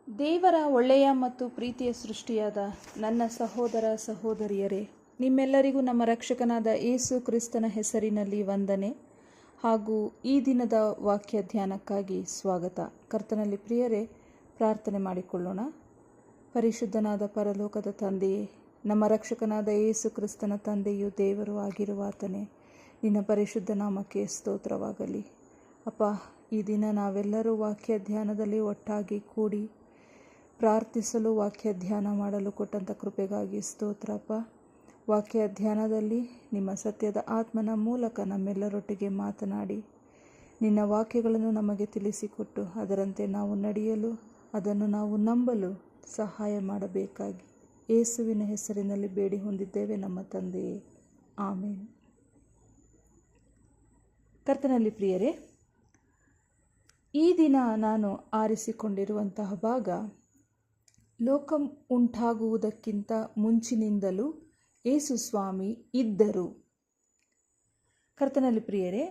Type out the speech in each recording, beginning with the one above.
ದೇವರ ಒಳ್ಳೆಯ ಮತ್ತು ಪ್ರೀತಿಯ ಸೃಷ್ಟಿಯಾದ ನನ್ನ ಸಹೋದರ ಸಹೋದರಿಯರೇ, ನಿಮ್ಮೆಲ್ಲರಿಗೂ ನಮ್ಮ ರಕ್ಷಕನಾದ ಯೇಸು ಕ್ರಿಸ್ತನ ಹೆಸರಿನಲ್ಲಿ ವಂದನೆ ಹಾಗೂ ಈ ದಿನದ ವಾಕ್ಯ ಧ್ಯಾನಕ್ಕಾಗಿ ಸ್ವಾಗತ. ಕರ್ತನಲ್ಲಿ ಪ್ರಿಯರೇ, ಪ್ರಾರ್ಥನೆ ಮಾಡಿಕೊಳ್ಳೋಣ. ಪರಿಶುದ್ಧನಾದ ಪರಲೋಕದ ತಂದೆಯೇ, ನಮ್ಮ ರಕ್ಷಕನಾದ ಯೇಸು ಕ್ರಿಸ್ತನ ತಂದೆಯು ದೇವರು ಆಗಿರುವಾತನೇ, ನಿನ್ನ ಪರಿಶುದ್ಧ ನಾಮಕ್ಕೆ ಸ್ತೋತ್ರವಾಗಲಿ. ಅಪ್ಪ, ಈ ದಿನ ನಾವೆಲ್ಲರೂ ವಾಕ್ಯ ಧ್ಯಾನದಲ್ಲಿ ಒಟ್ಟಾಗಿ ಕೂಡಿ ಪ್ರಾರ್ಥಿಸಲು, ವಾಕ್ಯ ಧ್ಯಾನ ಮಾಡಲು ಕೊಟ್ಟಂಥ ಕೃಪೆಗಾಗಿ ಸ್ತೋತ್ರಪ್ಪ. ವಾಕ್ಯ ಧ್ಯಾನದಲ್ಲಿ ನಿಮ್ಮ ಸತ್ಯದ ಆತ್ಮನ ಮೂಲಕ ನಮ್ಮೆಲ್ಲರೊಟ್ಟಿಗೆ ಮಾತನಾಡಿ ನಿನ್ನ ವಾಕ್ಯಗಳನ್ನು ನಮಗೆ ತಿಳಿಸಿಕೊಟ್ಟು ಅದರಂತೆ ನಾವು ನಡೆಯಲು, ಅದನ್ನು ನಾವು ನಂಬಲು ಸಹಾಯ ಮಾಡಬೇಕಾಗಿ ಯೇಸುವಿನ ಹೆಸರಿನಲ್ಲಿ ಬೇಡಿ ಹೊಂದಿದ್ದೇವೆ ನಮ್ಮ ತಂದೆಯೇ, ಆಮೇನ್. ಕರ್ತನಲ್ಲಿ ಪ್ರಿಯರೇ, ಈ ದಿನ ನಾನು ಆರಿಸಿಕೊಂಡಿರುವಂತಹ ಭಾಗ ಲೋಕ ಉಂಟಾಗುವುದಕ್ಕಿಂತ ಮುಂಚಿನಿಂದಲೂ ಯೇಸು ಸ್ವಾಮಿ ಇದ್ದರು. ಕರ್ತನಲ್ಲಿ ಪ್ರಿಯರೇ,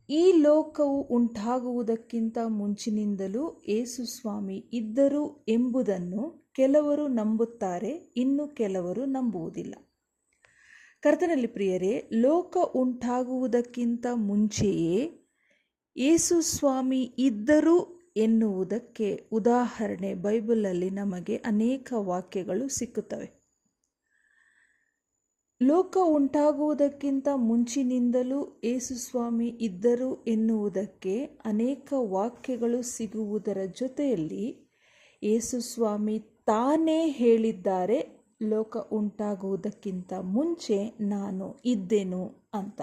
ಈ ಲೋಕವು ಉಂಟಾಗುವುದಕ್ಕಿಂತ ಮುಂಚಿನಿಂದಲೂ ಯೇಸು ಸ್ವಾಮಿ ಇದ್ದರು ಎಂಬುದನ್ನು ಕೆಲವರು ನಂಬುತ್ತಾರೆ, ಇನ್ನು ಕೆಲವರು ನಂಬುವುದಿಲ್ಲ. ಕರ್ತನಲ್ಲಿ ಪ್ರಿಯರೇ, ಲೋಕ ಉಂಟಾಗುವುದಕ್ಕಿಂತ ಮುಂಚೆಯೇ ಯೇಸು ಸ್ವಾಮಿ ಇದ್ದರು ಎನ್ನುವುದಕ್ಕೆ ಉದಾಹರಣೆ ಬೈಬಲಲ್ಲಿ ನಮಗೆ ಅನೇಕ ವಾಕ್ಯಗಳು ಸಿಕ್ಕುತ್ತವೆ. ಲೋಕ ಉಂಟಾಗುವುದಕ್ಕಿಂತ ಮುಂಚಿನಿಂದಲೂ ಯೇಸು ಸ್ವಾಮಿ ಇದ್ದರು ಎನ್ನುವುದಕ್ಕೆ ಅನೇಕ ವಾಕ್ಯಗಳು ಸಿಗುವುದರ ಜೊತೆಯಲ್ಲಿ ಯೇಸು ಸ್ವಾಮಿ ತಾನೇ ಹೇಳಿದ್ದಾರೆ, ಲೋಕ ಉಂಟಾಗುವುದಕ್ಕಿಂತ ಮುಂಚೆ ನಾನು ಇದ್ದೆನು ಅಂತ.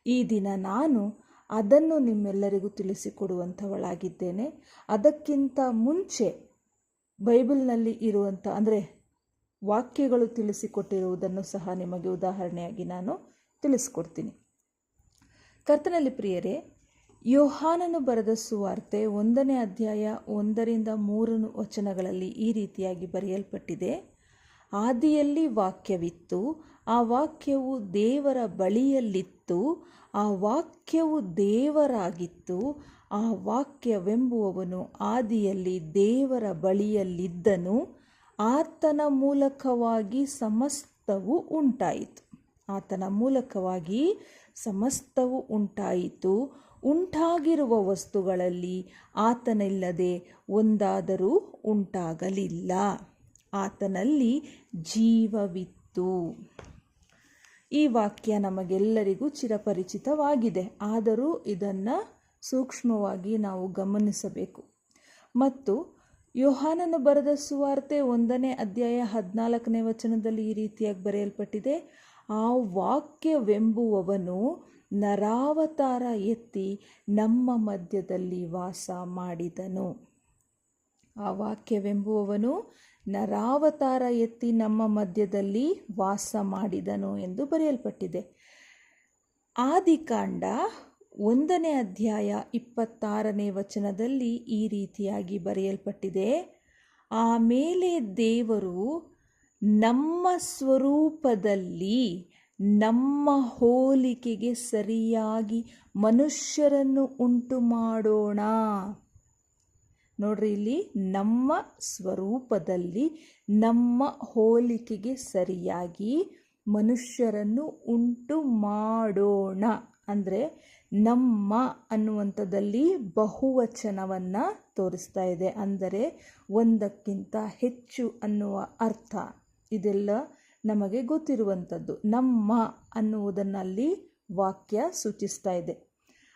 ಈ ದಿನ ನಾನು ಅದನ್ನು ನಿಮ್ಮೆಲ್ಲರಿಗೂ ತಿಳಿಸಿಕೊಡುವಂಥವಳಾಗಿದ್ದೇನೆ. ಅದಕ್ಕಿಂತ ಮುಂಚೆ ಬೈಬಲ್ನಲ್ಲಿ ಇರುವಂಥ ಅಂದರೆ ವಾಕ್ಯಗಳು ತಿಳಿಸಿಕೊಟ್ಟಿರುವುದನ್ನು ಸಹ ನಿಮಗೆ ಉದಾಹರಣೆಯಾಗಿ ನಾನು ತಿಳಿಸ್ಕೊಡ್ತೀನಿ. ಕರ್ತನಲ್ಲಿ ಪ್ರಿಯರೇ, ಯೋಹಾನನು ಬರೆದ ಸುವಾರ್ತೆ 1ನೇ ಅಧ್ಯಾಯ 1-3 ವಚನಗಳಲ್ಲಿ ಈ ರೀತಿಯಾಗಿ ಬರೆಯಲ್ಪಟ್ಟಿದೆ. ಆದಿಯಲ್ಲಿ ವಾಕ್ಯವಿತ್ತು, ಆ ವಾಕ್ಯವು ದೇವರ ಬಳಿಯಲ್ಲಿತ್ತು, ಆ ವಾಕ್ಯವು ದೇವರಾಗಿತ್ತು, ಆ ವಾಕ್ಯವೆಂಬುವವನು ಆದಿಯಲ್ಲಿ ದೇವರ ಬಳಿಯಲ್ಲಿದ್ದನು, ಆತನ ಮೂಲಕವಾಗಿ ಸಮಸ್ತವು ಉಂಟಾಯಿತು. ಆತನ ಮೂಲಕವಾಗಿ ಸಮಸ್ತವು ಉಂಟಾಯಿತು. ಉಂಟಾಗಿರುವ ವಸ್ತುಗಳಲ್ಲಿ ಆತನಿಲ್ಲದೆ ಒಂದಾದರೂ ಉಂಟಾಗಲಿಲ್ಲ. ಆತನಲ್ಲಿ ಜೀವವಿತ್ತು. ಈ ವಾಕ್ಯ ನಮಗೆಲ್ಲರಿಗೂ ಚಿರಪರಿಚಿತವಾಗಿದೆ, ಆದರೂ ಇದನ್ನು ಸೂಕ್ಷ್ಮವಾಗಿ ನಾವು ಗಮನಿಸಬೇಕು. ಮತ್ತು ಯೋಹಾನನು ಬರೆದ ಸುವಾರ್ತೆ 1ನೇ ಅಧ್ಯಾಯ 14ನೇ ವಚನದಲ್ಲಿ ಈ ರೀತಿಯಾಗಿ ಬರೆಯಲ್ಪಟ್ಟಿದೆ, ಆ ವಾಕ್ಯವೆಂಬುವವನು ನರಾವತಾರ ಎತ್ತಿ ನಮ್ಮ ಮಧ್ಯದಲ್ಲಿ ವಾಸ ಮಾಡಿದನು. ಆ ವಾಕ್ಯವೆಂಬುವವನು ನರಾವತಾರ ಎತ್ತಿ ನಮ್ಮ ಮಧ್ಯದಲ್ಲಿ ವಾಸ ಮಾಡಿದನು ಎಂದು ಬರೆಯಲ್ಪಟ್ಟಿದೆ. ಆದಿಕಾಂಡ 1ನೇ ಅಧ್ಯಾಯ 26ನೇ ವಚನದಲ್ಲಿ ಈ ರೀತಿಯಾಗಿ ಬರೆಯಲ್ಪಟ್ಟಿದೆ, ಆಮೇಲೆ ದೇವರು ನಮ್ಮ ಸ್ವರೂಪದಲ್ಲಿ ನಮ್ಮ ಹೋಲಿಕೆಗೆ ಸರಿಯಾಗಿ ಮನುಷ್ಯರನ್ನು ಉಂಟು ಮಾಡೋಣ. ನೋಡ್ರಿ, ಇಲ್ಲಿ ನಮ್ಮ ಸ್ವರೂಪದಲ್ಲಿ ನಮ್ಮ ಹೋಲಿಕೆಗೆ ಸರಿಯಾಗಿ ಮನುಷ್ಯರನ್ನು ಉಂಟು ಮಾಡೋಣ. ಅಂದರೆ ನಮ್ಮ ಅನ್ನುವಂಥದ್ದಲ್ಲಿ ಬಹುವಚನವನ್ನು ತೋರಿಸ್ತಾ ಇದೆ, ಅಂದರೆ ಒಂದಕ್ಕಿಂತ ಹೆಚ್ಚು ಅನ್ನುವ ಅರ್ಥ. ಇದೆಲ್ಲ ನಮಗೆ ಗೊತ್ತಿರುವಂಥದ್ದು. ನಮ್ಮ ಅನ್ನುವುದನ್ನಲ್ಲಿ ವಾಕ್ಯ ಸೂಚಿಸ್ತಾ ಇದೆ.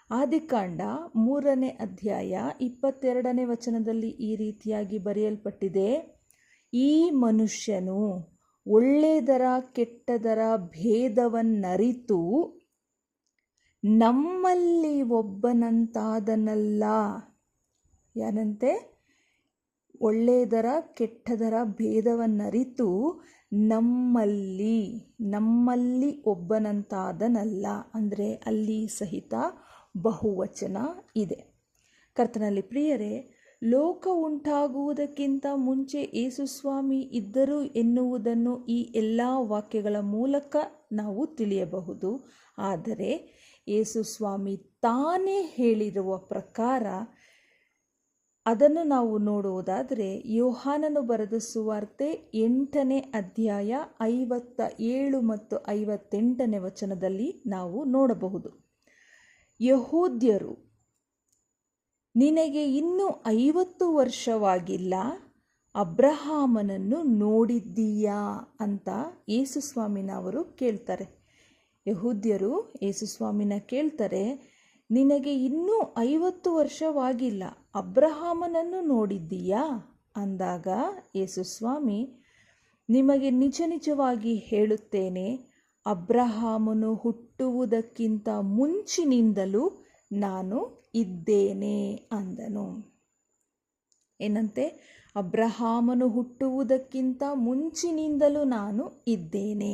ಆದಿಕಾಂಡ 3ನೇ ಅಧ್ಯಾಯ 22ನೇ ವಚನದಲ್ಲಿ ಈ ರೀತಿಯಾಗಿ ಬರೆಯಲ್ಪಟ್ಟಿದೆ, ಈ ಮನುಷ್ಯನು ಒಳ್ಳೆಯದರ ಕೆಟ್ಟದರ ಭೇದವನ್ನರಿತು ನಮ್ಮಲ್ಲಿ ಒಬ್ಬನಂತಾದನಲ್ಲ. ಯಾರಂತೆ? ಒಳ್ಳೆಯದರ ಕೆಟ್ಟದರ ಭೇದವನ್ನರಿತು ನಮ್ಮಲ್ಲಿ ಒಬ್ಬನಂತಾದನಲ್ಲ. ಅಂದರೆ ಅಲ್ಲಿ ಸಹಿತ ಬಹುವಚನ ಇದೆ. ಕರ್ತನಲ್ಲಿ ಪ್ರಿಯರೇ, ಲೋಕ ಉಂಟಾಗುವುದಕ್ಕಿಂತ ಮುಂಚೆ ಯೇಸು ಸ್ವಾಮಿ ಇದ್ದರು ಎನ್ನುವುದನ್ನು ಈ ಎಲ್ಲ ವಾಕ್ಯಗಳ ಮೂಲಕ ನಾವು ತಿಳಿಯಬಹುದು. ಆದರೆ ಯೇಸು ಸ್ವಾಮಿ ತಾನೇ ಹೇಳಿರುವ ಪ್ರಕಾರ ಅದನ್ನು ನಾವು ನೋಡುವುದಾದರೆ ಯೋಹಾನನು ಬರೆದ ಸುವಾರ್ತೆ 8ನೇ ಅಧ್ಯಾಯ 57 ಮತ್ತು 58ನೇ ವಚನದಲ್ಲಿ ನಾವು ನೋಡಬಹುದು. ಯಹೂದ್ಯರು, ನಿನಗೆ ಇನ್ನೂ 50 ವರ್ಷವಾಗಿಲ್ಲ, ಅಬ್ರಹಾಮನನ್ನು ನೋಡಿದ್ದೀಯಾ ಅಂತ ಯೇಸುಸ್ವಾಮಿನವರು ಕೇಳ್ತಾರೆ. ಯಹೂದ್ಯರು ಯೇಸುಸ್ವಾಮಿನ ಕೇಳ್ತಾರೆ, ನಿನಗೆ ಇನ್ನೂ 50 ವರ್ಷವಾಗಿಲ್ಲ, ಅಬ್ರಹಾಮನನ್ನು ನೋಡಿದ್ದೀಯಾ ಅಂದಾಗ ಯೇಸುಸ್ವಾಮಿ, ನಿಮಗೆ ನಿಜ ನಿಜವಾಗಿ ಹೇಳುತ್ತೇನೆ, ಅಬ್ರಹಾಮನು ಹುಟ್ಟುವುದಕ್ಕಿಂತ ಮುಂಚಿನಿಂದಲೂ ನಾನು ಇದ್ದೇನೆ ಅಂದನು. ಏನಂತೆ? ಅಬ್ರಹಾಮನು ಹುಟ್ಟುವುದಕ್ಕಿಂತ ಮುಂಚಿನಿಂದಲೂ ನಾನು ಇದ್ದೇನೆ.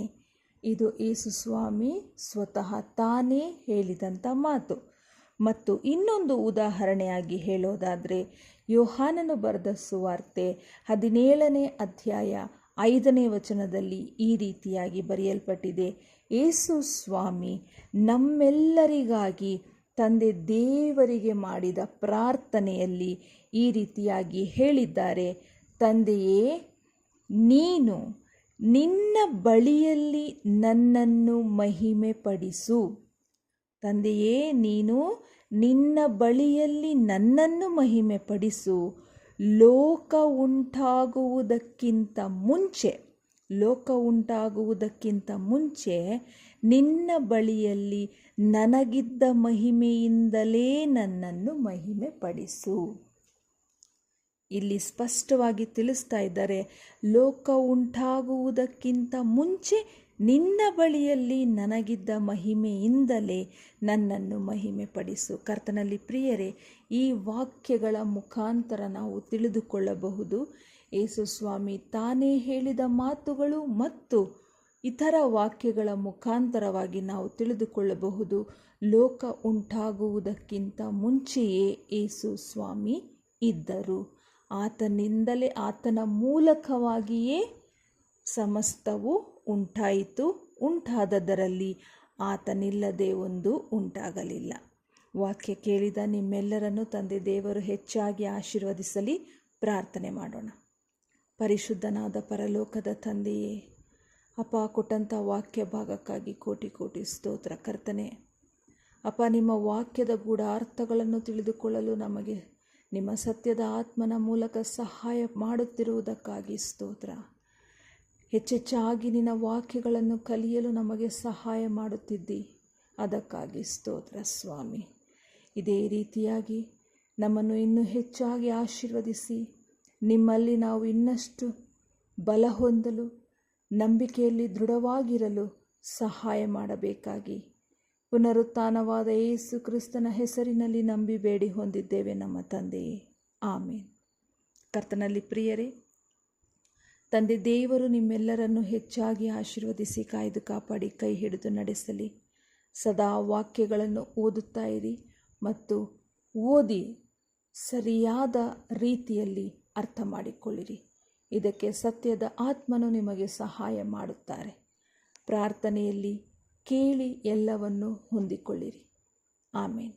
ಇದು ಯೇಸುಸ್ವಾಮಿ ಸ್ವತಃ ತಾನೇ ಹೇಳಿದಂಥ ಮಾತು. ಮತ್ತು ಇನ್ನೊಂದು ಉದಾಹರಣೆಯಾಗಿ ಹೇಳೋದಾದರೆ, ಯೋಹಾನನು ಬರೆದ ಸುವಾರ್ತೆ 17ನೇ ಅಧ್ಯಾಯ 5ನೇ ವಚನದಲ್ಲಿ ಈ ರೀತಿಯಾಗಿ ಬರೆಯಲ್ಪಟ್ಟಿದೆ. ಯೇಸು ಸ್ವಾಮಿ ನಮ್ಮೆಲ್ಲರಿಗಾಗಿ ತಂದೆ ದೇವರಿಗೆ ಮಾಡಿದ ಪ್ರಾರ್ಥನೆಯಲ್ಲಿ ಈ ರೀತಿಯಾಗಿ ಹೇಳಿದ್ದಾರೆ, ತಂದೆಯೇ, ನೀನು ನಿನ್ನ ಬಳಿಯಲ್ಲಿ ನನ್ನನ್ನು ಮಹಿಮೆ ಪಡಿಸು. ತಂದೆಯೇ, ನೀನು ನಿನ್ನ ಬಳಿಯಲ್ಲಿ ನನ್ನನ್ನು ಮಹಿಮೆ ಪಡಿಸು. ಲೋಕ ಉಂಟಾಗುವುದಕ್ಕಿಂತ ಮುಂಚೆ ನಿನ್ನ ಬಳಿಯಲ್ಲಿ ನನಗಿದ್ದ ಮಹಿಮೆಯಿಂದಲೇ ನನ್ನನ್ನು ಮಹಿಮೆ ಪಡಿಸು. ಇಲ್ಲಿ ಸ್ಪಷ್ಟವಾಗಿ ತಿಳಿಸ್ತಾ ಇದ್ದಾರೆ, ಲೋಕ ಉಂಟಾಗುವುದಕ್ಕಿಂತ ಮುಂಚೆ ನಿನ್ನ ಬಳಿಯಲ್ಲಿ ನನಗಿದ್ದ ಮಹಿಮೆಯಿಂದಲೇ ನನ್ನನ್ನು ಮಹಿಮೆ ಪಡಿಸು. ಕರ್ತನಲ್ಲಿ ಪ್ರಿಯರೇ, ಈ ವಾಕ್ಯಗಳ ಮುಖಾಂತರ ನಾವು ತಿಳಿದುಕೊಳ್ಳಬಹುದು, ಯೇಸುಸ್ವಾಮಿ ತಾನೇ ಹೇಳಿದ ಮಾತುಗಳು ಮತ್ತು ಇತರ ವಾಕ್ಯಗಳ ಮುಖಾಂತರವಾಗಿ ನಾವು ತಿಳಿದುಕೊಳ್ಳಬಹುದು, ಲೋಕ ಉಂಟಾಗುವುದಕ್ಕಿಂತ ಮುಂಚೆಯೇ ಯೇಸು ಸ್ವಾಮಿ ಇದ್ದರು. ಆತನಿಂದಲೇ, ಆತನ ಮೂಲಕವಾಗಿಯೇ ಸಮಸ್ತವು ಉಂಟಾಯಿತು. ಉಂಟಾದದರಲ್ಲಿ ಆತನಿಲ್ಲದೆ ಒಂದು ಉಂಟಾಗಲಿಲ್ಲ. ವಾಕ್ಯ ಕೇಳಿದ ನಿಮ್ಮೆಲ್ಲರನ್ನು ತಂದೆ ದೇವರು ಹೆಚ್ಚಾಗಿ ಆಶೀರ್ವದಿಸಲಿ. ಪ್ರಾರ್ಥನೆ ಮಾಡೋಣ. ಪರಿಶುದ್ಧನಾದ ಪರಲೋಕದ ತಂದೆಯೇ, ಅಪ್ಪ, ಕೊಟ್ಟಂಥ ವಾಕ್ಯ ಭಾಗಕ್ಕಾಗಿ ಕೋಟಿ ಕೋಟಿ ಸ್ತೋತ್ರ. ಕರ್ತನೆ ಅಪ್ಪ, ನಿಮ್ಮ ವಾಕ್ಯದ ಗೂಢಾರ್ಥಗಳನ್ನು ತಿಳಿದುಕೊಳ್ಳಲು ನಮಗೆ ನಿಮ್ಮ ಸತ್ಯದ ಆತ್ಮನ ಮೂಲಕ ಸಹಾಯ ಮಾಡುತ್ತಿರುವುದಕ್ಕಾಗಿ ಸ್ತೋತ್ರ. ಹೆಚ್ಚೆಚ್ಚಾಗಿ ನಿನ್ನ ವಾಕ್ಯಗಳನ್ನು ಕಲಿಯಲು ನಮಗೆ ಸಹಾಯ ಮಾಡುತ್ತಿದ್ದಿ, ಅದಕ್ಕಾಗಿ ಸ್ತೋತ್ರ ಸ್ವಾಮಿ. ಇದೇ ರೀತಿಯಾಗಿ ನಮ್ಮನ್ನು ಇನ್ನೂ ಹೆಚ್ಚಾಗಿ ಆಶೀರ್ವದಿಸಿ, ನಿಮ್ಮಲ್ಲಿ ನಾವು ಇನ್ನಷ್ಟು ಬಲ ಹೊಂದಲು, ನಂಬಿಕೆಯಲ್ಲಿ ದೃಢವಾಗಿರಲು ಸಹಾಯ ಮಾಡಬೇಕಾಗಿ ಪುನರುತ್ಥಾನವಾದ ಯೇಸು ಕ್ರಿಸ್ತನ ಹೆಸರಿನಲ್ಲಿ ನಂಬಿ ಬೇಡಿ ಹೊಂದಿದ್ದೇವೆ ನಮ್ಮ ತಂದೆಯೇ, ಆಮೇನ್. ಕರ್ತನಲ್ಲಿ ಪ್ರಿಯರೇ, ತಂದೆ ದೇವರು ನಿಮ್ಮೆಲ್ಲರನ್ನು ಹೆಚ್ಚಾಗಿ ಆಶೀರ್ವದಿಸಿ ಕಾಯ್ದು ಕಾಪಾಡಿ ಕೈ ಹಿಡಿದು ನಡೆಸಲಿ. ಸದಾ ವಾಕ್ಯಗಳನ್ನು ಓದುತ್ತಾ ಇರಿ ಮತ್ತು ಓದಿ ಸರಿಯಾದ ರೀತಿಯಲ್ಲಿ ಅರ್ಥ ಮಾಡಿಕೊಳ್ಳಿರಿ. ಇದಕ್ಕೆ ಸತ್ಯದ ಆತ್ಮನು ನಿಮಗೆ ಸಹಾಯ ಮಾಡುತ್ತಾರೆ. ಪ್ರಾರ್ಥನೆಯಲ್ಲಿ ಕೇಳಿ ಎಲ್ಲವನ್ನು ಹೊಂದಿಕೊಳ್ಳಿರಿ. ಆಮೇನ್.